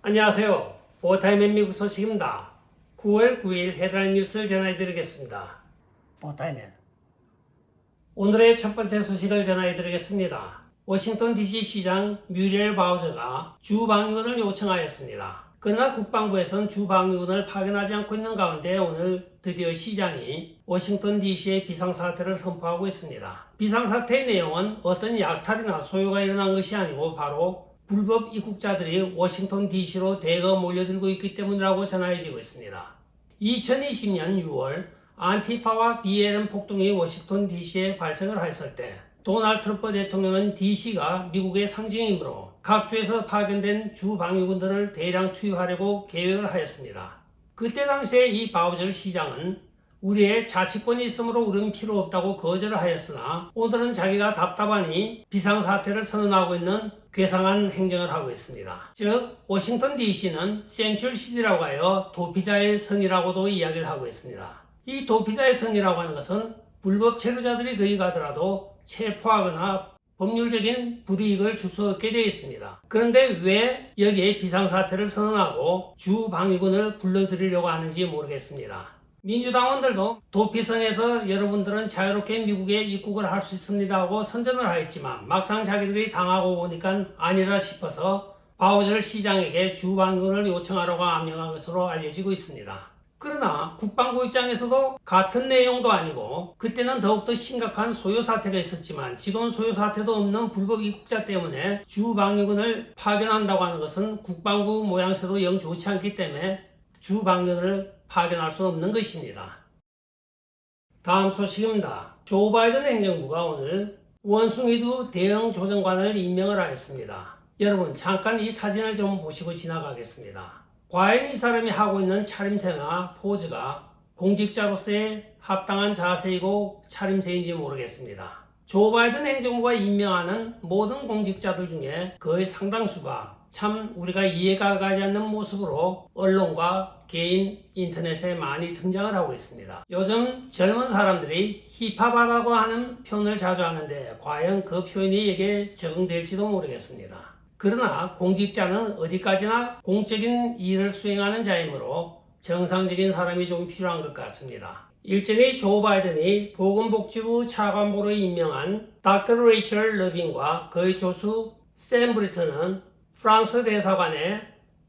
안녕하세요. 오타임의 미국 소식입니다. 9월 9일 헤드라인 뉴스를 전해드리겠습니다. 오타임의 오늘의 첫 번째 소식을 전해드리겠습니다. 워싱턴 DC 시장 뮤리엘 바우저가 주 방위군을 요청하였습니다. 그러나 국방부에서는 주 방위군을 파견하지 않고 있는 가운데 오늘 드디어 시장이 워싱턴 DC의 비상사태를 선포하고 있습니다. 비상사태의 내용은 어떤 약탈이나 소요가 일어난 것이 아니고 바로 불법 입국자들이 워싱턴 DC로 대거 몰려들고 있기 때문이라고 전해지고 있습니다. 2020년 6월 안티파와 BLM 폭동이 워싱턴 DC에 발생을 했을 때 도널드 트럼프 대통령은 DC가 미국의 상징이므로 각 주에서 파견된 주 방위군들을 대량 투입하려고 계획을 하였습니다. 그때 당시에 이 바우저 시장은 우리의 자치권이 있으므로 우리는 필요 없다고 거절을 하였으나 오늘은 자기가 답답하니 비상사태를 선언하고 있는 괴상한 행정을 하고 있습니다. 즉 워싱턴 DC는 센츄얼시티라고 하여 도피자의 성이라고도 이야기를 하고 있습니다. 이 도피자의 성이라고 하는 것은 불법 체류자들이 거기 가더라도 체포하거나 법률적인 불이익을 줄 수 없게 되어 있습니다. 그런데 왜 여기에 비상사태를 선언하고 주 방위군을 불러들이려고 하는지 모르겠습니다. 민주당원들도 도피성에서 여러분들은 자유롭게 미국에 입국을 할 수 있습니다 하고 선전을 하였지만 막상 자기들이 당하고 오니까 아니다 싶어서 바우저 시장에게 주 방위군을 요청하라고 압력한 것으로 알려지고 있습니다. 그러나 국방부 입장에서도 같은 내용도 아니고 그때는 더욱더 심각한 소요 사태가 있었지만 지금 소요 사태도 없는 불법 입국자 때문에 주 방위군을 파견한다고 하는 것은 국방부 모양새도 영 좋지 않기 때문에 주 방위군을 파견할 수 없는 것입니다. 다음 소식입니다. 조 바이든 행정부가 오늘 원숭이두 대응 조정관을 임명을 하였습니다. 여러분 잠깐 이 사진을 좀 보시고 지나가겠습니다. 과연 이 사람이 하고 있는 차림새나 포즈가 공직자로서의 합당한 자세이고 차림새인지 모르겠습니다. 조 바이든 행정부가 임명하는 모든 공직자들 중에 거의 상당수가 참 우리가 이해가 가지 않는 모습으로 언론과 개인 인터넷에 많이 등장을 하고 있습니다. 요즘 젊은 사람들이 힙합하다고 하는 표현을 자주 하는데 과연 그 표현이 이게 적응될지도 모르겠습니다. 그러나 공직자는 어디까지나 공적인 일을 수행하는 자이므로 정상적인 사람이 좀 필요한 것 같습니다. 일전에 조 바이든이 보건복지부 차관보로 임명한 닥터 레이첼 러빈과 그의 조수 샘 브리튼은 프랑스 대사관의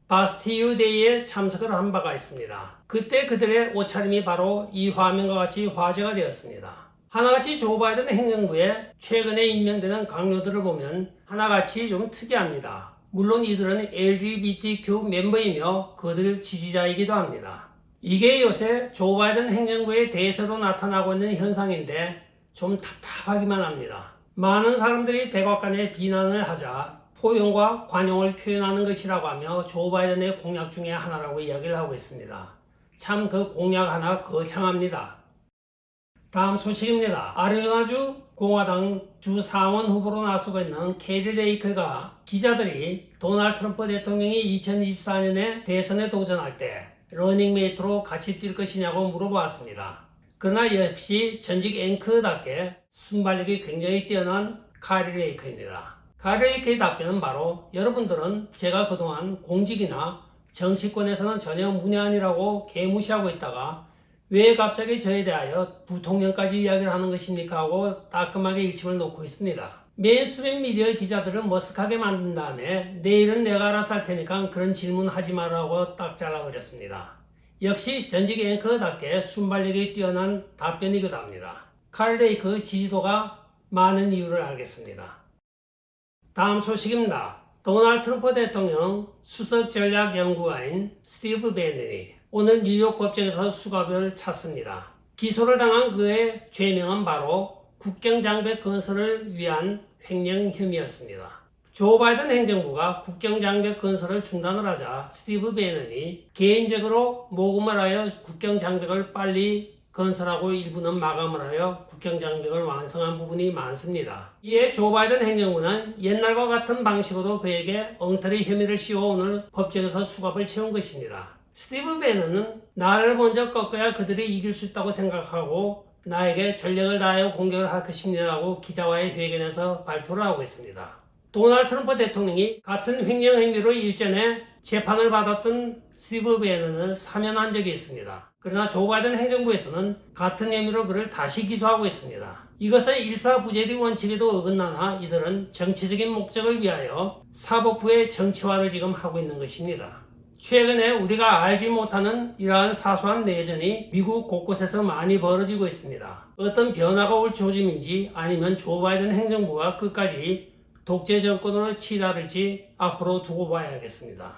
바스티유 데이에 참석을 한 바가 있습니다. 그때 그들의 옷차림이 바로 이 화면과 같이 화제가 되었습니다. 하나같이 조 바이든 행정부에 최근에 임명되는 강요들을 보면 하나같이 좀 특이합니다. 물론 이들은 LGBTQ 멤버이며 그들 지지자이기도 합니다. 이게 요새 조 바이든 행정부의 대세로 나타나고 있는 현상인데 좀 답답하기만 합니다. 많은 사람들이 백악관에 비난을 하자 포용과 관용을 표현하는 것이라고 하며 조 바이든의 공약 중에 하나라고 이야기를 하고 있습니다. 참 그 공약 하나 거창합니다. 다음 소식입니다. 아리조나주 공화당 주 상원 후보로 나서고 있는 캐리 레이크가 기자들이 도널드 트럼프 대통령이 2024년에 대선에 도전할 때 러닝메이트로 같이 뛸 것이냐고 물어보았습니다. 그러나 역시 전직 앵커답게 순발력이 굉장히 뛰어난 카리 레이크입니다. 카리 레이크의 답변은 바로 여러분들은 제가 그동안 공직이나 정치권에서는 전혀 문외한이라고 개무시하고 있다가 왜 갑자기 저에 대하여 부통령까지 이야기를 하는 것입니까? 하고 따끔하게 일침을 놓고 있습니다. 메인스트림 미디어 기자들을 머쓱하게 만든 다음에 내일은 내가 알아서 할 테니까 그런 질문 하지 말라고 딱 잘라버렸습니다. 역시 전직 앵커답게 순발력이 뛰어난 답변이기도 합니다. 칼 레이크 지지도가 많은 이유를 알겠습니다. 다음 소식입니다. 도널드 트럼프 대통령 수석 전략 연구가인 스티브 베넨이 오늘 뉴욕 법정에서 수갑을 찼습니다. 기소를 당한 그의 죄명은 바로 국경장벽 건설을 위한 횡령 혐의였습니다. 조 바이든 행정부가 국경장벽 건설을 중단을 하자 스티브 베넨이 개인적으로 모금을 하여 국경장벽을 빨리 건설하고 일부는 마감을 하여 국경장벽을 완성한 부분이 많습니다. 이에 조 바이든 행정부는 옛날과 같은 방식으로 그에게 엉터리 혐의를 씌워 오늘 법정에서 수갑을 채운 것입니다. 스티브 베넨은 나를 먼저 꺾어야 그들이 이길 수 있다고 생각하고 나에게 전력을 다하여 공격을 할 것입니다라고 기자와의 회견에서 발표를 하고 있습니다. 도널드 트럼프 대통령이 같은 횡령 행위로 일전에 재판을 받았던 스티브 배넌을 사면한 적이 있습니다. 그러나 조 바이든 행정부에서는 같은 혐의로 그를 다시 기소하고 있습니다. 이것은 일사부재리 원칙에도 어긋나나 이들은 정치적인 목적을 위하여 사법부의 정치화를 지금 하고 있는 것입니다. 최근에 우리가 알지 못하는 이러한 사소한 내전이 미국 곳곳에서 많이 벌어지고 있습니다. 어떤 변화가 올 조짐인지 아니면 조 바이든 행정부가 끝까지 독재 정권으로 치달을지 앞으로 두고 봐야겠습니다.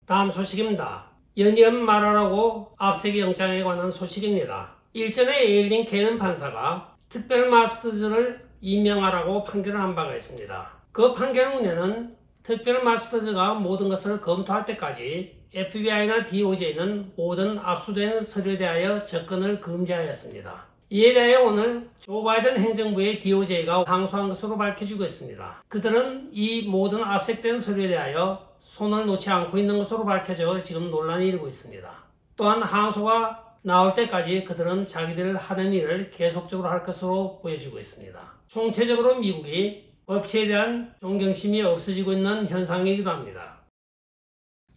다음 소식입니다. 연이은 말하라고 압수수색 영장에 관한 소식입니다. 일전에 에일린 케넌 판사가 특별 마스터즈를 임명하라고 판결을 한 바가 있습니다. 그 판결 문에는 특별 마스터즈가 모든 것을 검토할 때까지 FBI나 DOJ는 모든 압수된 서류에 대하여 접근을 금지하였습니다. 이에 대해 오늘 조 바이든 행정부의 DOJ가 항소한 것으로 밝혀지고 있습니다. 그들은 이 모든 압색된 서류에 대하여 손을 놓지 않고 있는 것으로 밝혀져 지금 논란이 일고 있습니다. 또한 항소가 나올 때까지 그들은 자기들 하는 일을 계속적으로 할 것으로 보여지고 있습니다. 총체적으로 미국이 법치에 대한 존경심이 없어지고 있는 현상이기도 합니다.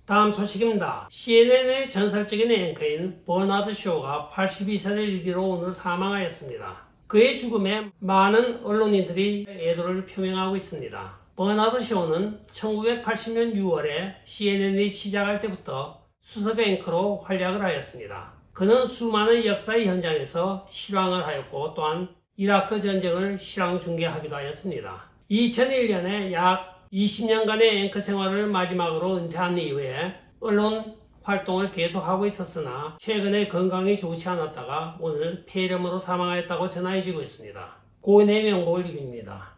다음 소식입니다. CNN의 전설적인 앵커인 버나드 쇼가 82세를 일기로 오늘 사망하였습니다. 그의 죽음에 많은 언론인들이 애도를 표명하고 있습니다. 버나드 쇼는 1980년 6월에 CNN이 시작할 때부터 수석 앵커로 활약을 하였습니다. 그는 수많은 역사의 현장에서 실황을 하였고 또한 이라크 전쟁을 실황 중계하기도 하였습니다. 2001년에 약 20년간의 앵커 생활을 마지막으로 은퇴한 이후에 언론 활동을 계속하고 있었으나 최근에 건강이 좋지 않았다가 오늘 폐렴으로 사망하였다고 전해지고 있습니다. 고인의 명복을 빕니다.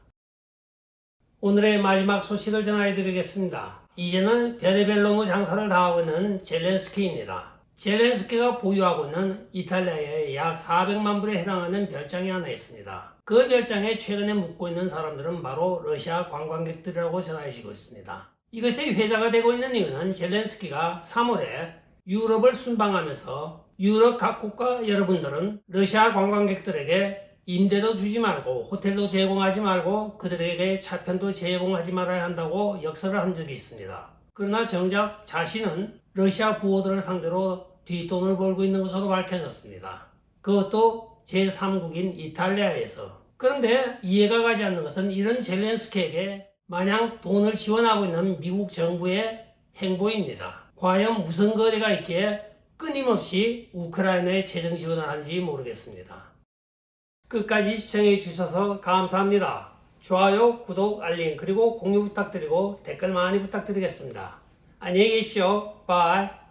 오늘의 마지막 소식을 전해드리겠습니다. 이제는 별의별 놈의 장사를 다 하고 있는 젤렌스키입니다. 젤렌스키가 보유하고 있는 이탈리아의 약 400만 불에 해당하는 별장이 하나 있습니다. 그 별장에 최근에 묵고 있는 사람들은 바로 러시아 관광객들이라고 전해지고 있습니다. 이것이 회자가 되고 있는 이유는 젤렌스키가 3월에 유럽을 순방하면서 유럽 각국가 여러분들은 러시아 관광객들에게 임대도 주지 말고 호텔도 제공하지 말고 그들에게 차편도 제공하지 말아야 한다고 역설을 한 적이 있습니다. 그러나 정작 자신은 러시아 부호들을 상대로 뒷돈을 벌고 있는 것으로 밝혀졌습니다. 그것도 제3국인 이탈리아에서. 그런데 이해가 가지 않는 것은 이런 젤렌스키에게 마냥 돈을 지원하고 있는 미국 정부의 행보입니다. 과연 무슨 거래가 있기에 끊임없이 우크라이나에 재정 지원을 하는지 모르겠습니다. 끝까지 시청해 주셔서 감사합니다. 좋아요, 구독, 알림, 그리고 공유 부탁드리고 댓글 많이 부탁드리겠습니다. 안녕히 계십시오. 바이.